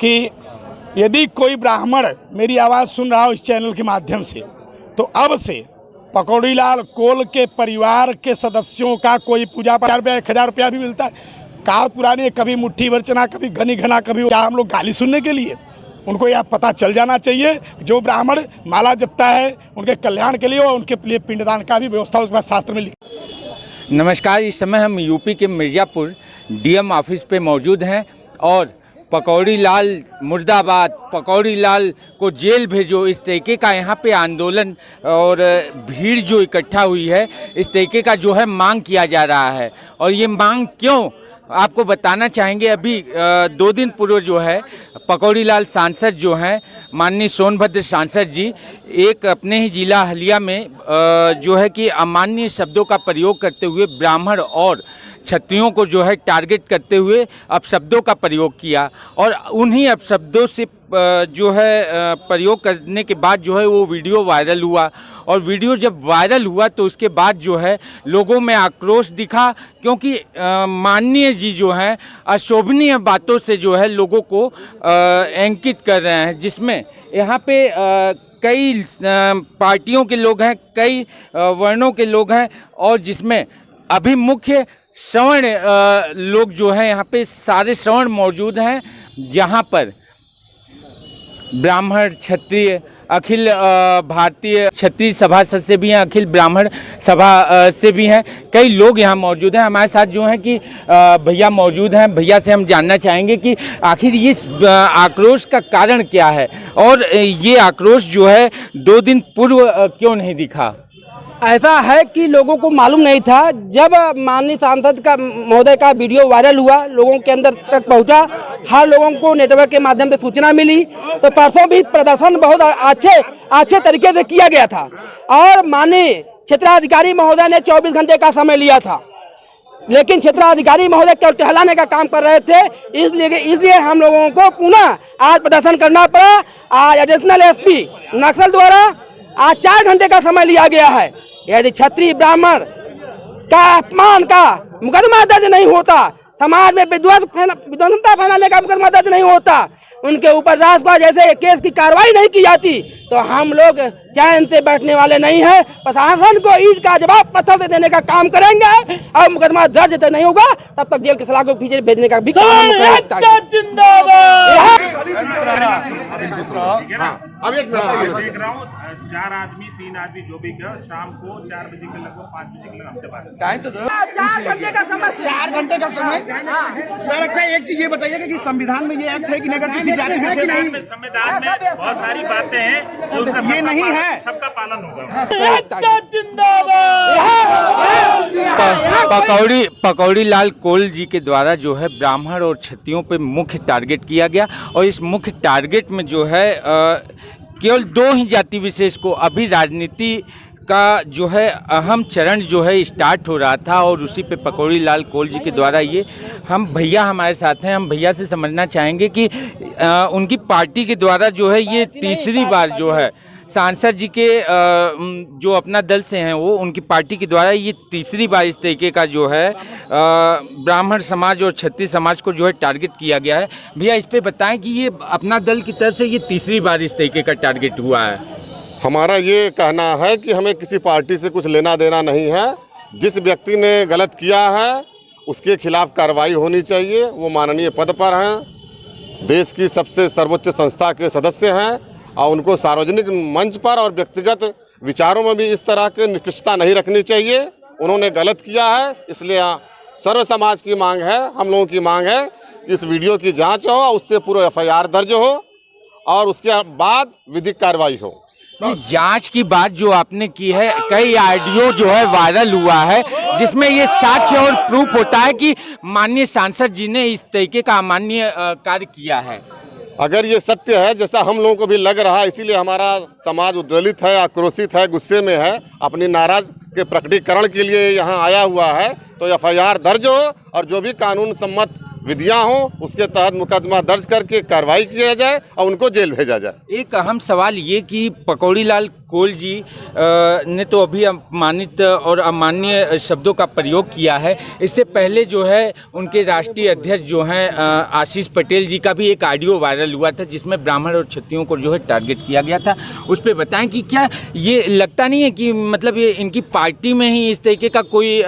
कि यदि कोई ब्राह्मण मेरी आवाज़ सुन रहा हो इस चैनल के माध्यम से, तो अब से पकौड़ीलाल कोल के परिवार के सदस्यों का कोई पूजा पाठ 1000 रुपया भी मिलता है। कहावत पुरानी है, कभी मुट्ठी भर चना, कभी घनी घना, कभी क्या हम लोग गाली सुनने के लिए। उनको यह पता चल जाना चाहिए जो ब्राह्मण माला जपता है उनके कल्याण के लिए और उनके लिए पिंडदान का भी व्यवस्था उसके बाद शास्त्र में लिखा। नमस्कार, इस समय हम यूपी के मिर्ज़ापुर डीएम ऑफिस पे मौजूद हैं और पकौड़ीलाल मुर्दाबाद, पकौड़ीलाल को जेल भेजो, इस तरीके का यहाँ पे आंदोलन और भीड़ जो इकट्ठा हुई है, इस तरीके का जो है मांग किया जा रहा है। और ये मांग क्यों आपको बताना चाहेंगे। अभी 2 दिन पूर्व जो है पकौड़ीलाल सांसद जो हैं माननीय सोनभद्र सांसद जी एक अपने ही जिला हलिया में जो है कि अमानवीय शब्दों का प्रयोग करते हुए ब्राह्मण और क्षत्रियों को जो है टारगेट करते हुए अपशब्दों का प्रयोग किया और उन्हीं अपशब्दों से जो है प्रयोग करने के बाद जो है वो वीडियो वायरल हुआ। और वीडियो जब वायरल हुआ तो उसके बाद जो है लोगों में आक्रोश दिखा, क्योंकि माननीय जी जो हैं अशोभनीय बातों से जो है लोगों को अंकित कर रहे हैं, जिसमें यहाँ पे कई पार्टियों के लोग हैं, कई वर्णों के लोग हैं और जिसमें अभी मुख्य श्रवण लोग जो हैं यहाँ पे सारे श्रवण मौजूद हैं, जहाँ पर ब्राह्मण क्षत्रिय अखिल भारतीय क्षत्रिय सभा से भी हैं, अखिल ब्राह्मण सभा से भी हैं, कई लोग यहाँ मौजूद हैं। हमारे साथ जो हैं कि भैया मौजूद हैं। भैया से हम जानना चाहेंगे कि आखिर ये आक्रोश का कारण क्या है और ये आक्रोश जो है 2 दिन पूर्व क्यों नहीं दिखा। ऐसा है कि लोगों को मालूम नहीं था। जब माननीय सांसद का महोदय का वीडियो वायरल हुआ, लोगों के अंदर तक पहुंचा, हर लोगों को नेटवर्क के माध्यम से सूचना मिली, तो परसों भी प्रदर्शन बहुत अच्छे तरीके से किया गया था और माननीय क्षेत्राधिकारी महोदय ने 24 घंटे का समय लिया था, लेकिन क्षेत्राधिकारी महोदय केवल टहलाने का काम कर रहे थे। इसलिए हम लोगों को पुनः आज प्रदर्शन करना पड़ा। आज एडिशनल एसपी नक्सल द्वारा आज 4 घंटे का समय लिया गया है। यदि क्षत्रिय ब्राह्मण का अपमान का मुकदमा दर्ज नहीं होता, समाज में विध्वंसता फैलाने का मुकदमा दर्ज नहीं होता, उनके ऊपर राष्ट्रद्रोह जैसे केस की कार्रवाई नहीं की जाती, तो हम लोग चैन से बैठने वाले नहीं है। प्रशासन को ईंट का जवाब पत्थर से देने का काम करेंगे और मुकदमा दर्ज तो नहीं होगा तब तक जेल के सलाख को पीछे भेजने का भी काम करेंगे। अब एक देख रहा हूँ 4 आदमी 3 आदमी जो भी क्या शाम को 4 बजे के लगभग 5 बजे के लगभग हमसे बात टाइम तो 4 घंटे का समय 4 घंटे का समय सर। अच्छा एक चीज ये बताइएगा कि संविधान में ये एक्ट है कि अगर किसी जाति है कि नहीं। संविधान में बहुत सारी बातें हैं जो उनका ये नहीं है, सबका पालन होगा। पकौड़ीलाल कोल जी के द्वारा जो है ब्राह्मण और क्षत्रियों पे मुख्य टारगेट किया गया और इस मुख्य टारगेट में जो है केवल 2 ही जाति विशेष को अभी राजनीति का जो है अहम चरण जो है स्टार्ट हो रहा था और उसी पे पकौड़ीलाल कोल जी के द्वारा ये हम भैया हमारे साथ हैं। हम भैया से समझना चाहेंगे कि उनकी पार्टी के द्वारा जो है ये तीसरी बार जो है सांसद जी के जो अपना दल से हैं वो उनकी पार्टी के द्वारा ये तीसरी बार इस तरीके का जो है ब्राह्मण समाज और क्षत्रिय समाज को जो है टारगेट किया गया है। भैया इस पे बताएं कि ये अपना दल की तरफ से ये तीसरी बार इस तरीके का टारगेट हुआ है। हमारा ये कहना है कि हमें किसी पार्टी से कुछ लेना देना नहीं है। जिस व्यक्ति ने गलत किया है उसके खिलाफ कार्रवाई होनी चाहिए। वो माननीय पद पर हैं, देश की सबसे सर्वोच्च संस्था के सदस्य हैं और उनको सार्वजनिक मंच पर और व्यक्तिगत विचारों में भी इस तरह की निकृष्टता नहीं रखनी चाहिए। उन्होंने गलत किया है, इसलिए सर्व समाज की मांग है, हम लोगों की मांग है कि इस वीडियो की जांच हो, उससे पूरा FIR दर्ज हो और उसके बाद विधिक कार्रवाई हो। जांच की बात जो आपने की है, कई ऑडियो जो है वायरल हुआ है जिसमें ये साक्ष्य और प्रूफ होता है कि माननीय सांसद जी ने इस तरीके का अमानवीय कार्य किया है। अगर ये सत्य है जैसा हम लोगों को भी लग रहा है, इसीलिए हमारा समाज उद्वेलित है, आक्रोशित है, गुस्से में है, अपनी नाराज के प्रकटीकरण के लिए यहाँ आया हुआ है। तो FIR दर्ज हो और जो भी कानून सम्मत विधियां हों उसके तहत मुकदमा दर्ज करके कार्रवाई किया जाए और उनको जेल भेजा जाए। एक अहम सवाल ये कि पकौड़ी लाल कोल जी ने तो अभी अपमानित और अमाननीय शब्दों का प्रयोग किया है। इससे पहले जो है उनके राष्ट्रीय अध्यक्ष जो हैं आशीष पटेल जी का भी एक ऑडियो वायरल हुआ था जिसमें ब्राह्मण और क्षत्रियों को जो है टारगेट किया गया था। उस पर बताएं कि क्या ये लगता नहीं है कि मतलब ये इनकी पार्टी में ही इस तरीके का कोई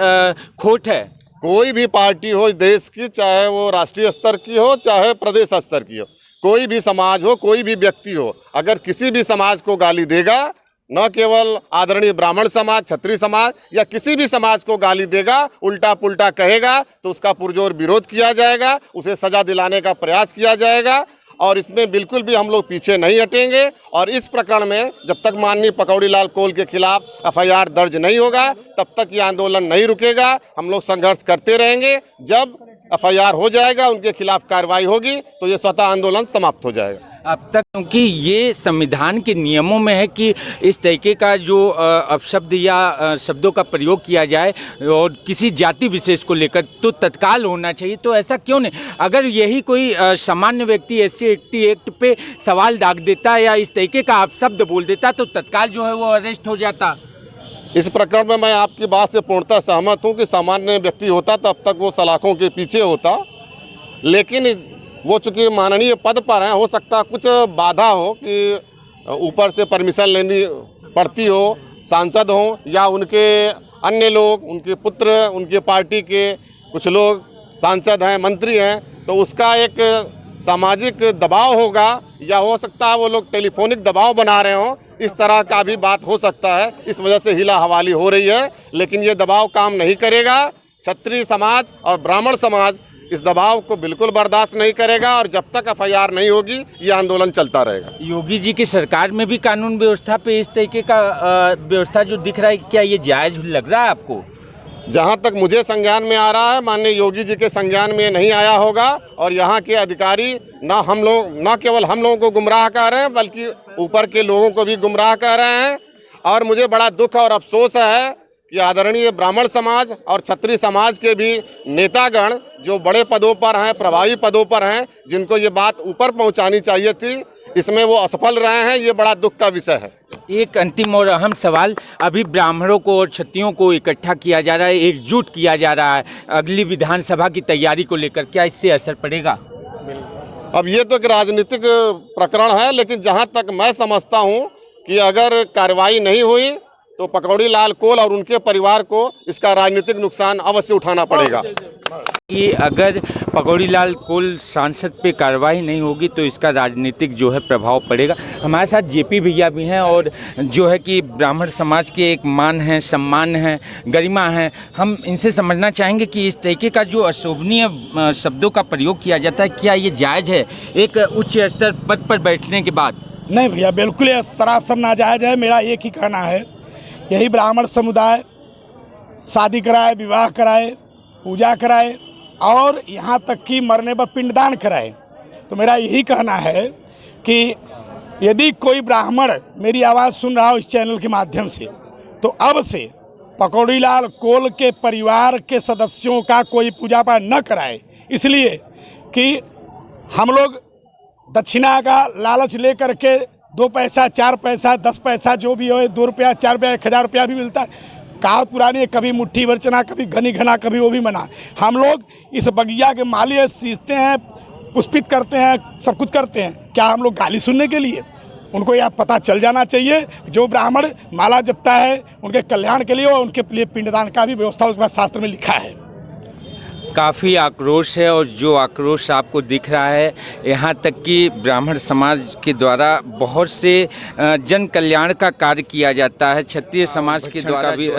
खोट है? कोई भी पार्टी हो इस देश की, चाहे वो राष्ट्रीय स्तर की हो चाहे प्रदेश स्तर की हो, कोई भी समाज हो, कोई भी व्यक्ति हो, अगर किसी भी समाज को गाली देगा, न केवल आदरणीय ब्राह्मण समाज, क्षत्रिय समाज या किसी भी समाज को गाली देगा, उल्टा पुल्टा कहेगा तो उसका पुरजोर विरोध किया जाएगा, उसे सजा दिलाने का प्रयास किया जाएगा और इसमें बिल्कुल भी हम लोग पीछे नहीं हटेंगे। और इस प्रकरण में जब तक माननीय पकौड़ी लाल कोल के खिलाफ एफआईआर दर्ज नहीं होगा तब तक ये आंदोलन नहीं रुकेगा। हम लोग संघर्ष करते रहेंगे। जब एफआईआर हो जाएगा, उनके खिलाफ कार्रवाई होगी तो ये स्वतः आंदोलन समाप्त हो जाएगा। अब तक क्योंकि ये संविधान के नियमों में है कि इस तरीके का जो अपशब्द या शब्दों का प्रयोग किया जाए और किसी जाति विशेष को लेकर तो तत्काल होना चाहिए, तो ऐसा क्यों नहीं? अगर यही कोई सामान्य व्यक्ति SC/80 एक्ट पे सवाल दाग देता या इस तरीके का अपशब्द बोल देता तो तत्काल जो है वो अरेस्ट हो जाता। इस प्रकरण में मैं आपकी बात से पूर्णतः सहमत हूं कि सामान्य व्यक्ति होता तब तक वो सलाखों के पीछे होता, लेकिन वो चूँकि माननीय पद पर हैं, हो सकता कुछ बाधा हो कि ऊपर से परमिशन लेनी पड़ती हो, सांसद हो या उनके अन्य लोग, उनके पुत्र, उनके पार्टी के कुछ लोग सांसद हैं, मंत्री हैं, तो उसका एक सामाजिक दबाव होगा या हो सकता है वो लोग टेलीफोनिक दबाव बना रहे हों, इस तरह का भी बात हो सकता है। इस वजह से हिला हवाली हो रही है, लेकिन ये दबाव काम नहीं करेगा। क्षत्रिय समाज और ब्राह्मण समाज इस दबाव को बिल्कुल बर्दाश्त नहीं करेगा और जब तक एफआईआर नहीं होगी ये आंदोलन चलता रहेगा। योगी जी की सरकार में भी कानून व्यवस्था पे इस तरीके का व्यवस्था जो दिख रहा है, क्या ये जायज़ लग रहा है आपको? जहाँ तक मुझे संज्ञान में आ रहा है, माननीय योगी जी के संज्ञान में नहीं आया होगा और यहाँ के अधिकारी न केवल हम लोगों को गुमराह कर रहे हैं बल्कि ऊपर के लोगों को भी गुमराह कर रहे हैं। और मुझे बड़ा दुख और अफसोस है कि आदरणीय ब्राह्मण समाज और क्षत्रिय समाज के भी नेतागण जो बड़े पदों पर हैं, प्रभावी पदों पर हैं, जिनको ये बात ऊपर पहुंचानी चाहिए थी, इसमें वो असफल रहे हैं। ये बड़ा दुख का विषय है। एक अंतिम और अहम सवाल, अभी ब्राह्मणों को और क्षत्रियों को इकट्ठा किया जा रहा है, एकजुट किया जा रहा है अगली विधानसभा की तैयारी को लेकर, क्या इससे असर पड़ेगा? अब ये तो एक राजनीतिक प्रकरण है, लेकिन जहाँ तक मैं समझता हूँ कि अगर कार्रवाई नहीं हुई तो पकौड़ी लाल कोल और उनके परिवार को इसका राजनीतिक नुकसान अवश्य उठाना पड़ेगा। कि अगर पकौड़ी लाल कोल सांसद पे कार्रवाई नहीं होगी तो इसका राजनीतिक जो है प्रभाव पड़ेगा। हमारे साथ JP भैया भी हैं और जो है कि ब्राह्मण समाज के एक मान है, सम्मान है, गरिमा है। हम इनसे समझना चाहेंगे कि इस तरीके का जो अशोभनीय शब्दों का प्रयोग किया जाता है, क्या ये जायज़ है एक उच्च स्तर पद पर बैठने के बाद? नहीं भैया, बिल्कुल ये सरासर नाजायज़ है। मेरा एक ही कहना है, यही ब्राह्मण समुदाय शादी कराए, विवाह कराए, पूजा कराए और यहाँ तक कि मरने पर पिंडदान कराए। तो मेरा यही कहना है कि यदि कोई ब्राह्मण मेरी आवाज़ सुन रहा हो इस चैनल के माध्यम से, तो अब से पकौड़ी लाल कोल के परिवार के सदस्यों का कोई पूजा पाठ न कराए, इसलिए कि हम लोग दक्षिणा का लालच लेकर के 2 पैसा, 4 पैसा, 10 पैसा जो भी हो, 2 रुपया, 4 रुपया, 1000 रुपया भी मिलता है। कहावत पुरानी है, कभी मुट्ठी भर चना, कभी घनी घना, कभी वो भी मना। हम लोग इस बगिया के माली सींचते हैं, पुष्पित करते हैं, सब कुछ करते हैं। क्या हम लोग गाली सुनने के लिए? उनको यह पता चल जाना चाहिए, जो ब्राह्मण माला जपता है उनके कल्याण के लिए और उनके लिए पिंडदान का भी व्यवस्था उसमें शास्त्र में लिखा है। काफ़ी आक्रोश है और जो आक्रोश आपको दिख रहा है, यहाँ तक कि ब्राह्मण समाज के द्वारा बहुत से जन कल्याण का कार्य किया जाता है। क्षत्रिय समाज के द्वारा भी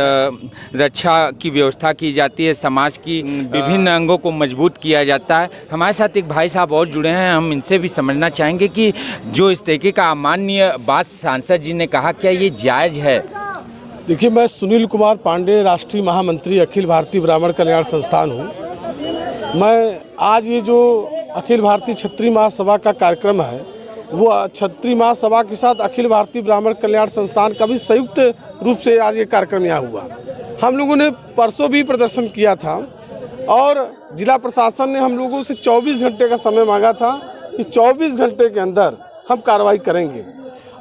रक्षा की व्यवस्था की जाती है, समाज की विभिन्न अंगों को मजबूत किया जाता है। हमारे साथ एक भाई साहब और जुड़े हैं, हम इनसे भी समझना चाहेंगे कि जो इस तरीके का अमान्य बात सांसद जी ने कहा, क्या ये जायज़ है? देखिए, मैं सुनील कुमार पांडे, राष्ट्रीय महामंत्री अखिल भारतीय ब्राह्मण कल्याण संस्थान हूँ। मैं आज ये जो अखिल भारतीय क्षत्रिय महासभा का कार्यक्रम है, वो क्षत्रिय महासभा के साथ अखिल भारतीय ब्राह्मण कल्याण संस्थान का भी संयुक्त रूप से आज ये कार्यक्रम यहाँ हुआ। हम लोगों ने परसों भी प्रदर्शन किया था और जिला प्रशासन ने हम लोगों से 24 घंटे का समय मांगा था कि 24 घंटे के अंदर हम कार्रवाई करेंगे,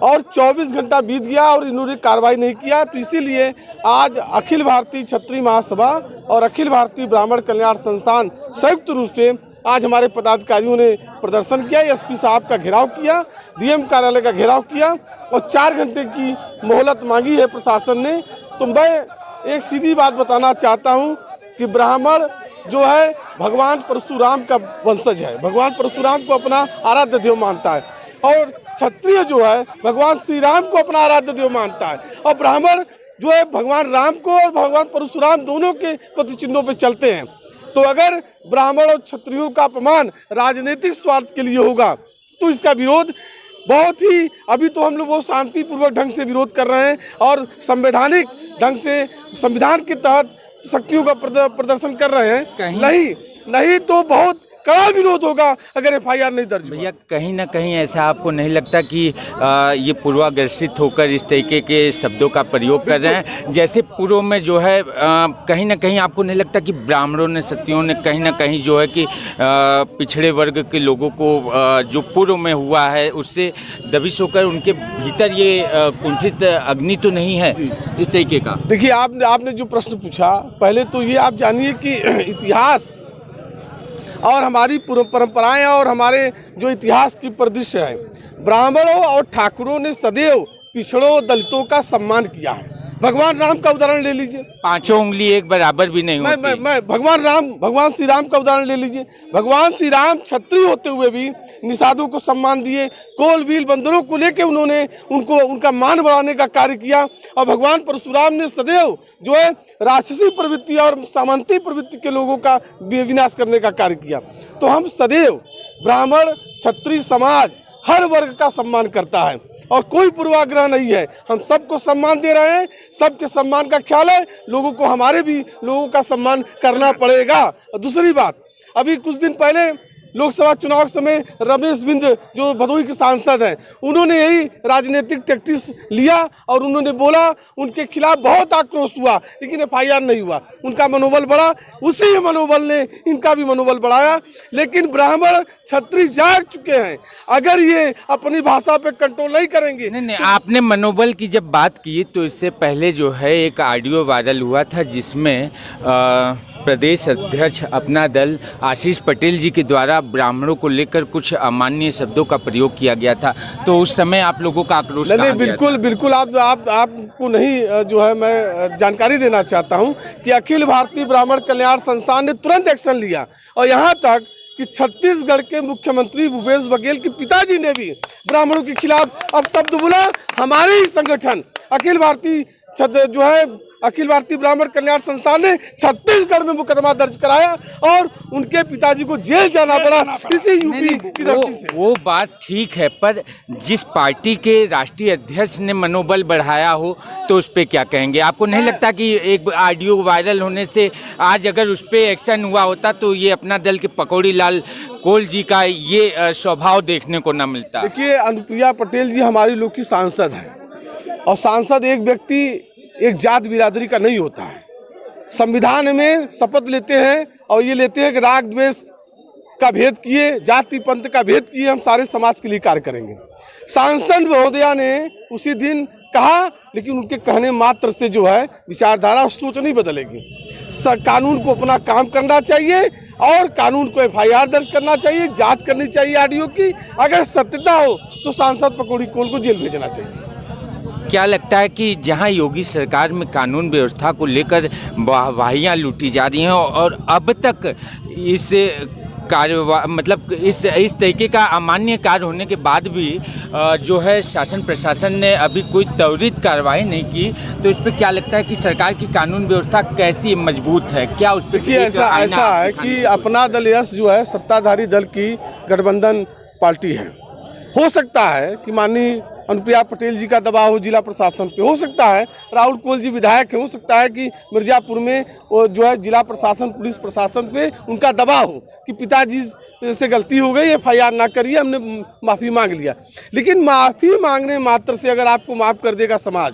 और 24 घंटा बीत गया और इन्होंने कार्रवाई नहीं किया। तो इसीलिए आज अखिल भारतीय क्षत्रिय महासभा और अखिल भारतीय ब्राह्मण कल्याण संस्थान संयुक्त रूप से आज हमारे पदाधिकारियों ने प्रदर्शन किया, एसपी साहब का घेराव किया, डीएम कार्यालय का घेराव किया और 4 घंटे की मोहलत मांगी है प्रशासन ने। तो मैं एक सीधी बात बताना चाहता हूं कि ब्राह्मण जो है भगवान परशुराम का वंशज है, भगवान परशुराम को अपना आराध्य देव मानता है, और क्षत्रिय जो है भगवान श्री राम को अपना आराध्य देव मानता है, और ब्राह्मण जो है भगवान राम को और भगवान परशुराम दोनों के प्रतिचिन्हों पे चलते हैं। तो अगर ब्राह्मण और क्षत्रियों का अपमान राजनीतिक स्वार्थ के लिए होगा तो इसका विरोध बहुत ही, अभी तो हम लोग बहुत शांतिपूर्वक ढंग से विरोध कर रहे हैं और संवैधानिक ढंग से संविधान के तहत शक्तियों का प्रदर्शन कर रहे हैं। नहीं तो बहुत कड़ा विरोध होगा अगर एफआईआर नहीं दर्ज। भैया कहीं ना कहीं ऐसा आपको नहीं लगता कि ये पूर्वाग्रसित होकर इस तरीके के शब्दों का प्रयोग कर रहे हैं? जैसे पूर्व में जो है कहीं ना कहीं आपको नहीं लगता कि ब्राह्मणों ने, क्षत्रियों ने कहीं ना कहीं जो है कि पिछड़े वर्ग के लोगों को जो पूर्व में हुआ है उससे दबिश होकर उनके भीतर ये कुंठित अग्नि तो नहीं है इस तरीके का? देखिए, आपने जो प्रश्न पूछा, पहले तो ये आप जानिए कि इतिहास और हमारी परंपराएं और हमारे जो इतिहास की परिदृश्य है, ब्राह्मणों और ठाकुरों ने सदैव पिछड़ों दलितों का सम्मान किया है। भगवान राम का उदाहरण ले लीजिए, 5 उंगली एक बराबर भी नहीं होती। मैं भगवान श्री राम का उदाहरण ले लीजिए। भगवान श्री राम क्षत्रिय होते हुए भी निषादों को सम्मान दिए, कोल बील बंदरों को लेके उन्होंने उनका मान बढ़ाने का कार्य किया। और भगवान परशुराम ने सदैव जो है राक्षसी प्रवृत्ति और सामंती प्रवृत्ति के लोगों का विनाश करने का कार्य किया। तो हम सदैव ब्राह्मण क्षत्रिय समाज हर वर्ग का सम्मान करता है और कोई पूर्वाग्रह नहीं है। हम सबको सम्मान दे रहे हैं, सबके सम्मान का ख्याल है, लोगों को हमारे भी लोगों का सम्मान करना पड़ेगा। और दूसरी बात, अभी कुछ दिन पहले लोकसभा चुनाव के समय रमेश बिंद जो भदोही के सांसद हैं, उन्होंने यही राजनीतिक टैक्टिक्स लिया और उन्होंने बोला, उनके खिलाफ बहुत आक्रोश हुआ लेकिन एफआईआर नहीं हुआ। उनका मनोबल बढ़ा, उसी मनोबल ने इनका भी मनोबल बढ़ाया। लेकिन ब्राह्मण क्षत्रिय जाग चुके हैं, अगर ये अपनी भाषा पे कंट्रोल नहीं करेंगे। नहीं, आपने मनोबल की जब बात की तो इससे पहले जो है एक ऑडियो वायरल हुआ था जिसमें प्रदेश अध्यक्ष अपना दल आशीष पटेल जी के द्वारा ब्राह्मणों को लेकर कुछ अमान्य शब्दों का प्रयोग किया गया था। तो उस समय आप लोगों का आक्रोश नहीं, बिल्कुल आपको नहीं जो है मैं जानकारी देना चाहता हूं कि अखिल भारतीय ब्राह्मण कल्याण संस्थान ने तुरंत एक्शन लिया और यहाँ तक कि छत्तीसगढ़ के मुख्यमंत्री भूपेश बघेल के पिताजी ने भी ब्राह्मणों के खिलाफ अब शब्द बोला। हमारे ही संगठन अखिल भारतीय ब्राह्मण कल्याण संस्थान ने छत्तीसगढ़ में मुकदमा दर्ज कराया और उनके पिताजी को जेल जाना पड़ा इसी यूपी की धरती से। वो बात ठीक है, पर जिस पार्टी के राष्ट्रीय अध्यक्ष ने मनोबल बढ़ाया हो तो उस पर क्या कहेंगे? आपको नहीं लगता कि एक ऑडियो वायरल होने से आज अगर उस पर एक्शन हुआ होता तो ये अपना दल के पकौड़ी लाल कोल जी का ये स्वभाव देखने को न मिलता? देखिए, अनुप्रिया पटेल जी हमारी लोग की सांसद हैं और सांसद एक व्यक्ति एक जात बिरादरी का नहीं होता है। संविधान में शपथ लेते हैं और ये लेते हैं कि राग द्वेष का भेद किए, जाति पंथ का भेद किए, हम सारे समाज के लिए कार्य करेंगे। सांसद महोदया ने उसी दिन कहा, लेकिन उनके कहने मात्र से जो है विचारधारा और सोच नहीं बदलेगी। कानून को अपना काम करना चाहिए और कानून को एफआईआर दर्ज करना चाहिए, जांच करनी चाहिए ऑडियो की। अगर सत्यता हो तो सांसद पकौड़ी कोल को जेल भेजना चाहिए। क्या लगता है कि जहां योगी सरकार में कानून व्यवस्था को लेकर वाहियाँ लूटी जा रही हैं और अब तक इस मतलब इस तरीके का अमान्य कार्य होने के बाद भी जो है शासन प्रशासन ने अभी कोई त्वरित कार्रवाई नहीं की, तो इस पर क्या लगता है कि सरकार की कानून व्यवस्था कैसी मजबूत है? क्या उस पर ऐसा है कि अपना दल यस जो है सत्ताधारी दल की गठबंधन पार्टी है। हो सकता है कि माननीय अनुप्रिया पटेल जी का दबाव हो जिला प्रशासन पे, हो सकता है राहुल कोल जी विधायक है, हो सकता है कि मिर्जापुर में जो है जिला प्रशासन पुलिस प्रशासन पे उनका दबाव हो कि पिताजी से गलती हो गई, एफआईआर ना करिए, हमने माफ़ी मांग लिया। लेकिन माफ़ी मांगने मात्र से अगर आपको माफ़ कर देगा समाज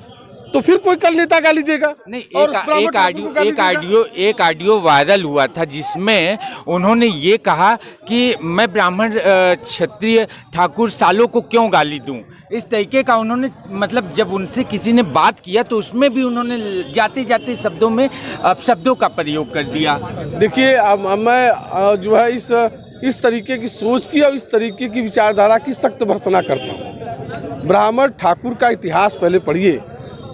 तो फिर कोई कल नेता गाली देगा। नहीं, और ब्राह्मण ठाकुर को गाली देगा। एक ऑडियो वायरल हुआ था जिसमें उन्होंने ये कहा कि मैं ब्राह्मण क्षत्रिय ठाकुर सालों को क्यों गाली दूं। इस तरीके का उन्होंने, मतलब जब उनसे किसी ने बात किया तो उसमें भी उन्होंने जाते जाते शब्दों में अपशब्दों का प्रयोग कर दिया। देखिए, अब मैं जो है इस तरीके की सोच की और इस तरीके की विचारधारा की सख्त भर्त्सना करता हूँ। ब्राह्मण ठाकुर का इतिहास पहले पढ़िए।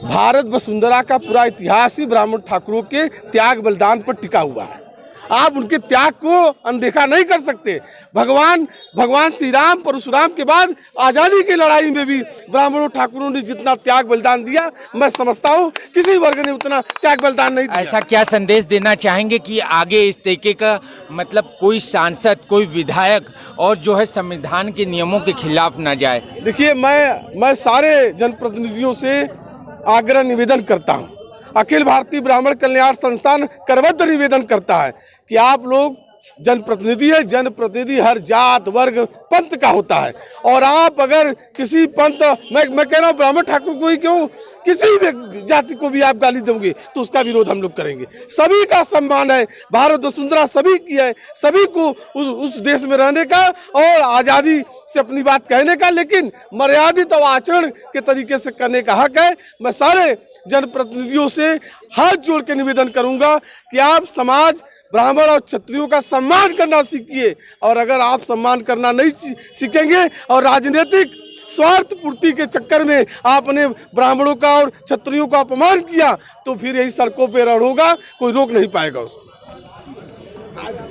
भारत वसुंधरा का पूरा इतिहास ही ब्राह्मण ठाकुरों के त्याग बलिदान पर टिका हुआ है। आप उनके त्याग को अनदेखा नहीं कर सकते। भगवान श्री राम परशुराम के बाद आज़ादी की लड़ाई में भी ब्राह्मणों ठाकुरों ने जितना त्याग बलिदान दिया, मैं समझता हूँ किसी वर्ग ने उतना त्याग बलिदान नहीं दिया। ऐसा क्या संदेश देना चाहेंगे कि आगे इस तरीके का, मतलब कोई सांसद, कोई विधायक और जो है संविधान के नियमों के खिलाफ ना जाए? देखिए, मैं सारे जनप्रतिनिधियों से आग्रह निवेदन करता हूँ, अखिल भारतीय ब्राह्मण कल्याण संस्थान करबद्ध निवेदन करता है कि आप लोग जनप्रतिनिधि है, जनप्रतिनिधि हर जात वर्ग पंथ का होता है। और आप अगर किसी पंथ, मैं कह रहा हूँ ब्राह्मण ठाकुर को ही क्यों, किसी भी जाति को भी आप गाली दोगे तो उसका विरोध हम लोग करेंगे। सभी का सम्मान है, भारत वसुंधरा सभी की है, सभी को उस देश में रहने का और आज़ादी से अपनी बात कहने का, लेकिन मर्यादित और आचरण के तरीके से करने का हक है। मैं सारे जनप्रतिनिधियों से हाथ जोड़ के निवेदन करूंगा कि आप समाज, ब्राह्मण और क्षत्रियों का सम्मान करना सीखिए। और अगर आप सम्मान करना नहीं सीखेंगे और राजनीतिक स्वार्थ पूर्ति के चक्कर में आपने ब्राह्मणों का और क्षत्रियों का अपमान किया तो फिर यही सड़कों पे लड़ोगा, कोई रोक नहीं पाएगा उसको।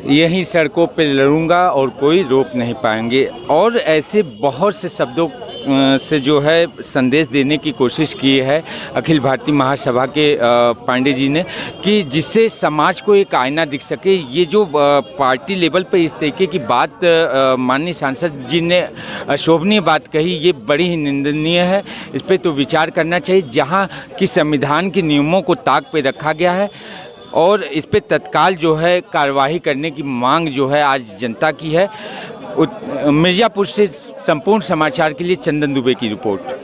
यही सड़कों पे लड़ूंगा और कोई रोक नहीं पाएंगे। और ऐसे बहुत से शब्दों से जो है संदेश देने की कोशिश की है अखिल भारतीय महासभा के पांडे जी ने, कि जिससे समाज को एक आईना दिख सके। ये जो पार्टी लेवल पे इस तरीके की बात माननीय सांसद जी ने शोभनीय बात कही, ये बड़ी ही निंदनीय है। इस पर तो विचार करना चाहिए। जहाँ कि संविधान के नियमों को ताक पे रखा गया है और इस पे तत्काल जो है कार्रवाई करने की मांग जो है आज जनता की है। मिर्ज़ापुर से संपूर्ण समाचार के लिए चंदन दुबे की रिपोर्ट।